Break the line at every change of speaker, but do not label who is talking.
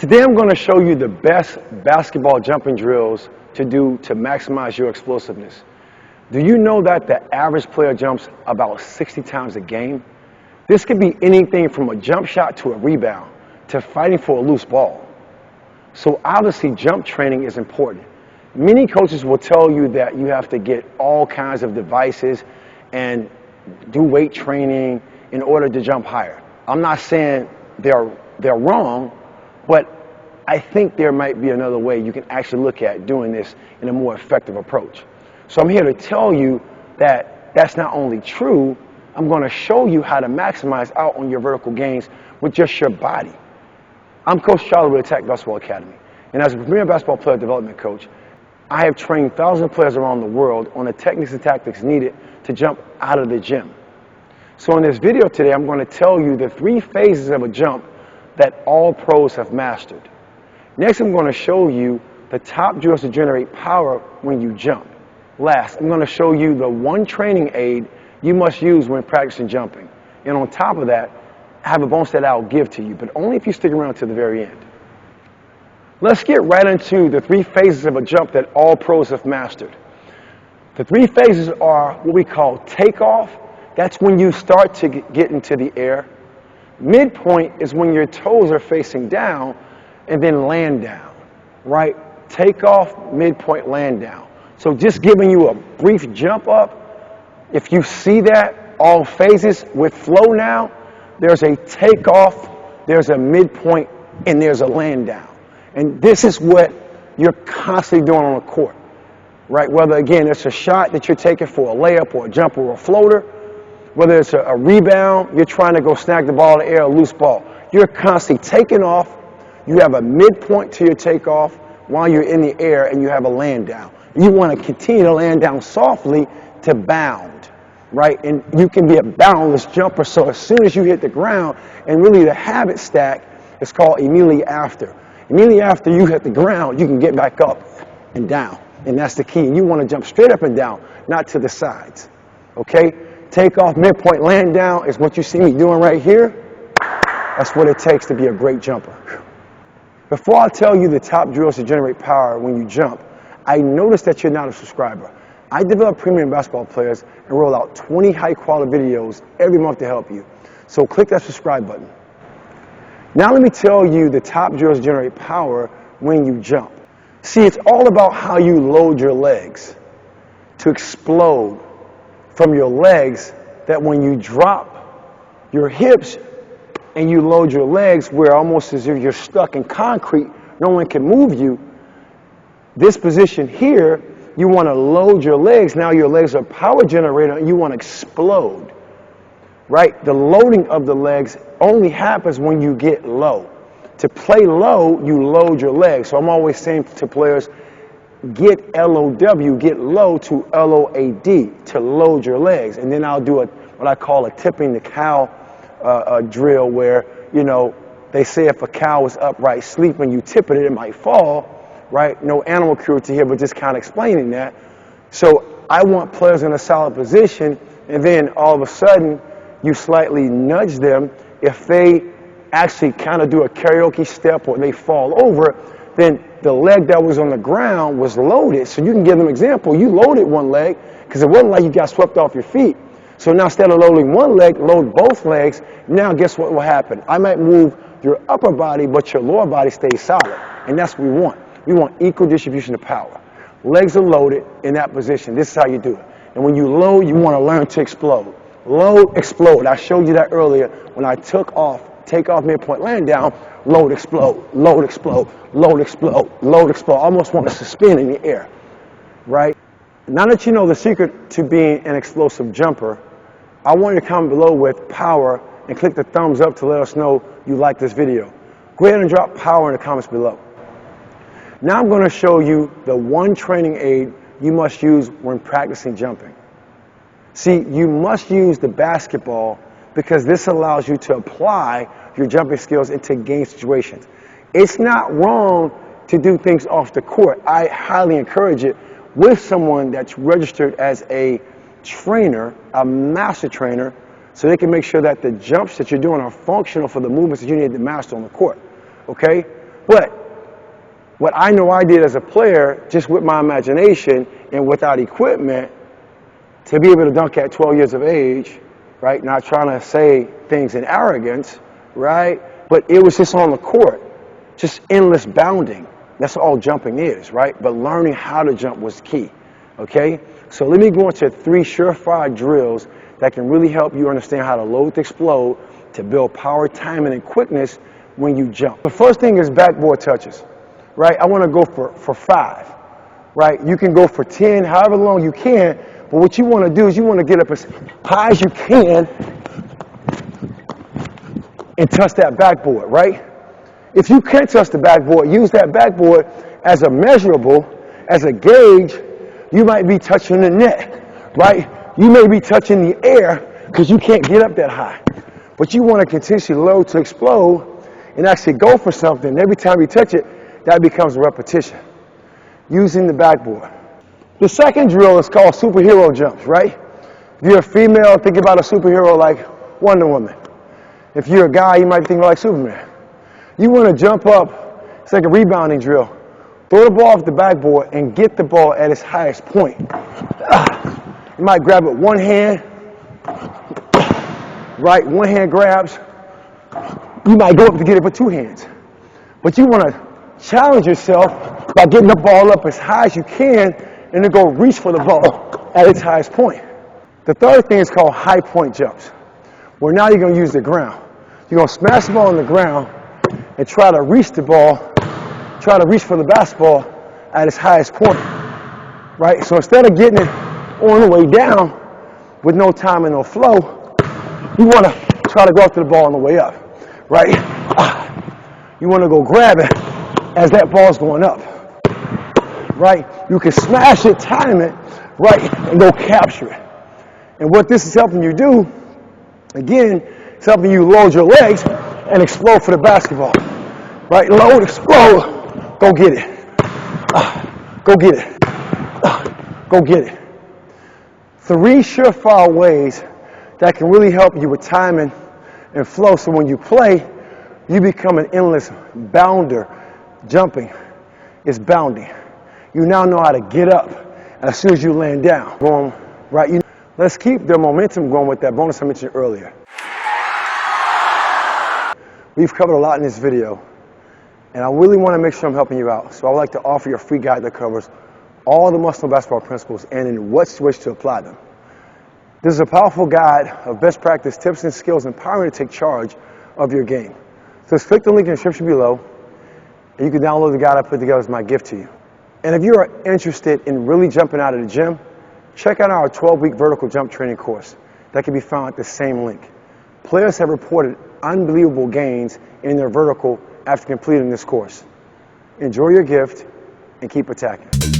Today I'm going to show you the best basketball jumping drills to do to maximize your explosiveness. Do you know that the average player jumps about 60 times a game? This could be anything from a jump shot to a rebound to fighting for a loose ball. So obviously jump training is important. Many coaches will tell you that you have to get all kinds of devices and do weight training in order to jump higher. I'm not saying they're wrong, but I think there might be another way you can actually look at doing this in a more effective approach. So I'm here to tell you that that's not only true, I'm going to show you how to maximize out on your vertical gains with just your body. I'm Coach Charlie with Attack Basketball Academy, and as a premier basketball player development coach, I have trained thousands of players around the world on the techniques and tactics needed to jump out of the gym. So in this video today, I'm going to tell you the 3 phases of a jump that all pros have mastered. Next, I'm going to show you the top drills to generate power when you jump. Last, I'm going to show you the 1 training aid you must use when practicing jumping. And on top of that, I have a bonus that I'll give to you, but only if you stick around to the very end. Let's get right into the 3 phases of a jump that all pros have mastered. The 3 phases are what we call takeoff. That's when you start to get into the air. Midpoint is when your toes are facing down, and then land down, right? Takeoff, midpoint, land down. So just giving you a brief jump up, if you see that, all phases with flow now, there's a takeoff, there's a midpoint, and there's a land down. And this is what you're constantly doing on the court, right? Whether, again, it's a shot that you're taking for a layup or a jump or a floater, whether it's a rebound, you're trying to go snag the ball in the air, a loose ball. You're constantly taking off. You have a midpoint to your takeoff while you're in the air, and you have a land down. You want to continue to land down softly to bound, right? And you can be a boundless jumper, so as soon as you hit the ground, and really the habit stack is called immediately after. Immediately after you hit the ground, you can get back up and down, and that's the key. And you want to jump straight up and down, not to the sides, okay? Takeoff, midpoint, land down is what you see me doing right here. That's what it takes to be a great jumper. Before I tell you the top drills to generate power when you jump, I noticed that you're not a subscriber. I develop premium basketball players and roll out 20 high-quality videos every month to help you. So click that subscribe button. Now let me tell you the top drills to generate power when you jump. See, it's all about how you load your legs to explode from your legs, that when you drop your hips and you load your legs where almost as if you're stuck in concrete, no one can move you. This position here, you want to load your legs. Now your legs are power generator and you want to explode, right? The loading of the legs only happens when you get low. To play low, you load your legs. So I'm always saying to players, get LOW, get low to LOAD, to load your legs. And then I'll do what I call a tipping the cow drill where, you know, they say if a cow is upright sleeping, you tip it, it might fall, right? No animal cruelty here, but just kind of explaining that. So I want players in a solid position, and then all of a sudden you slightly nudge them. If they actually kind of do a karaoke step or they fall over, then the leg that was on the ground was loaded. So you can give them an example. You loaded one leg because it wasn't like you got swept off your feet. So now instead of loading one leg, load both legs. Now guess what will happen? I might move your upper body, but your lower body stays solid. And that's what we want. We want equal distribution of power. Legs are loaded in that position. This is how you do it. And when you load, you want to learn to explode. Load, explode. I showed you that earlier when I took off, take off, midpoint, land down, load, explode, load, explode, load, explode, load, explode. Almost want to suspend in the air, right? Now that you know the secret to being an explosive jumper, I want you to comment below with power and click the thumbs up to let us know you like this video. Go ahead and drop power in the comments below. Now I'm going to show you the 1 training aid you must use when practicing jumping. See, you must use the basketball because this allows you to apply your jumping skills into game situations. It's not wrong to do things off the court. I highly encourage it with someone that's registered as a trainer, a master trainer, so they can make sure that the jumps that you're doing are functional for the movements that you need to master on the court, okay? But what I know I did as a player, just with my imagination and without equipment, to be able to dunk at 12 years of age, right? Not trying to say things in arrogance, right? But it was just on the court, just endless bounding. That's all jumping is, right? But learning how to jump was key, okay? So let me go into 3 surefire drills that can really help you understand how to load to explode to build power, timing, and quickness when you jump. The first thing is backboard touches, right? I want to go for 5, right? You can go for 10, however long you can, but what you want to do is you want to get up as high as you can and touch that backboard, right? If you can't touch the backboard, use that backboard as a measurable, as a gauge. You might be touching the net, right? You may be touching the air because you can't get up that high. But you want to continuously load to explode and actually go for something. Every time you touch it, that becomes a repetition. Using the backboard. The second drill is called superhero jumps, right? If you're a female, think about a superhero like Wonder Woman. If you're a guy, you might be thinking like Superman. You want to jump up, it's like a rebounding drill. Throw the ball off the backboard and get the ball at its highest point. You might grab it one hand, right? One hand grabs. You might go up to get it with 2 hands. But you want to challenge yourself by getting the ball up as high as you can and then go reach for the ball at its highest point. The third thing is called high point jumps, where now you're going to use the ground. You're going to smash the ball on the ground and try to reach the ball, try to reach for the basketball at its highest point, right? So instead of getting it on the way down with no time and no flow, you want to try to go after the ball on the way up, right? You want to go grab it as that ball's going up, right? You can smash it, time it, right, and go capture it. And what this is helping you do, again, it's helping you load your legs and explode for the basketball, right? Load, explode, go get it. Go get it. Go get it. 3 surefire ways that can really help you with timing and flow, so when you play, you become an endless bounder. Jumping is bounding. You now know how to get up as soon as you land down. Going right. Let's keep the momentum going with that bonus I mentioned earlier. We've covered a lot in this video, and I really want to make sure I'm helping you out. So I would like to offer you a free guide that covers all the must-know basketball principles and in what switch to apply them. This is a powerful guide of best practice tips and skills empowering you to take charge of your game. So just click the link in the description below, and you can download the guide I put together as my gift to you. And if you are interested in really jumping out of the gym, check out our 12-week vertical jump training course that can be found at the same link. Players have reported unbelievable gains in their vertical after completing this course. Enjoy your gift and keep attacking.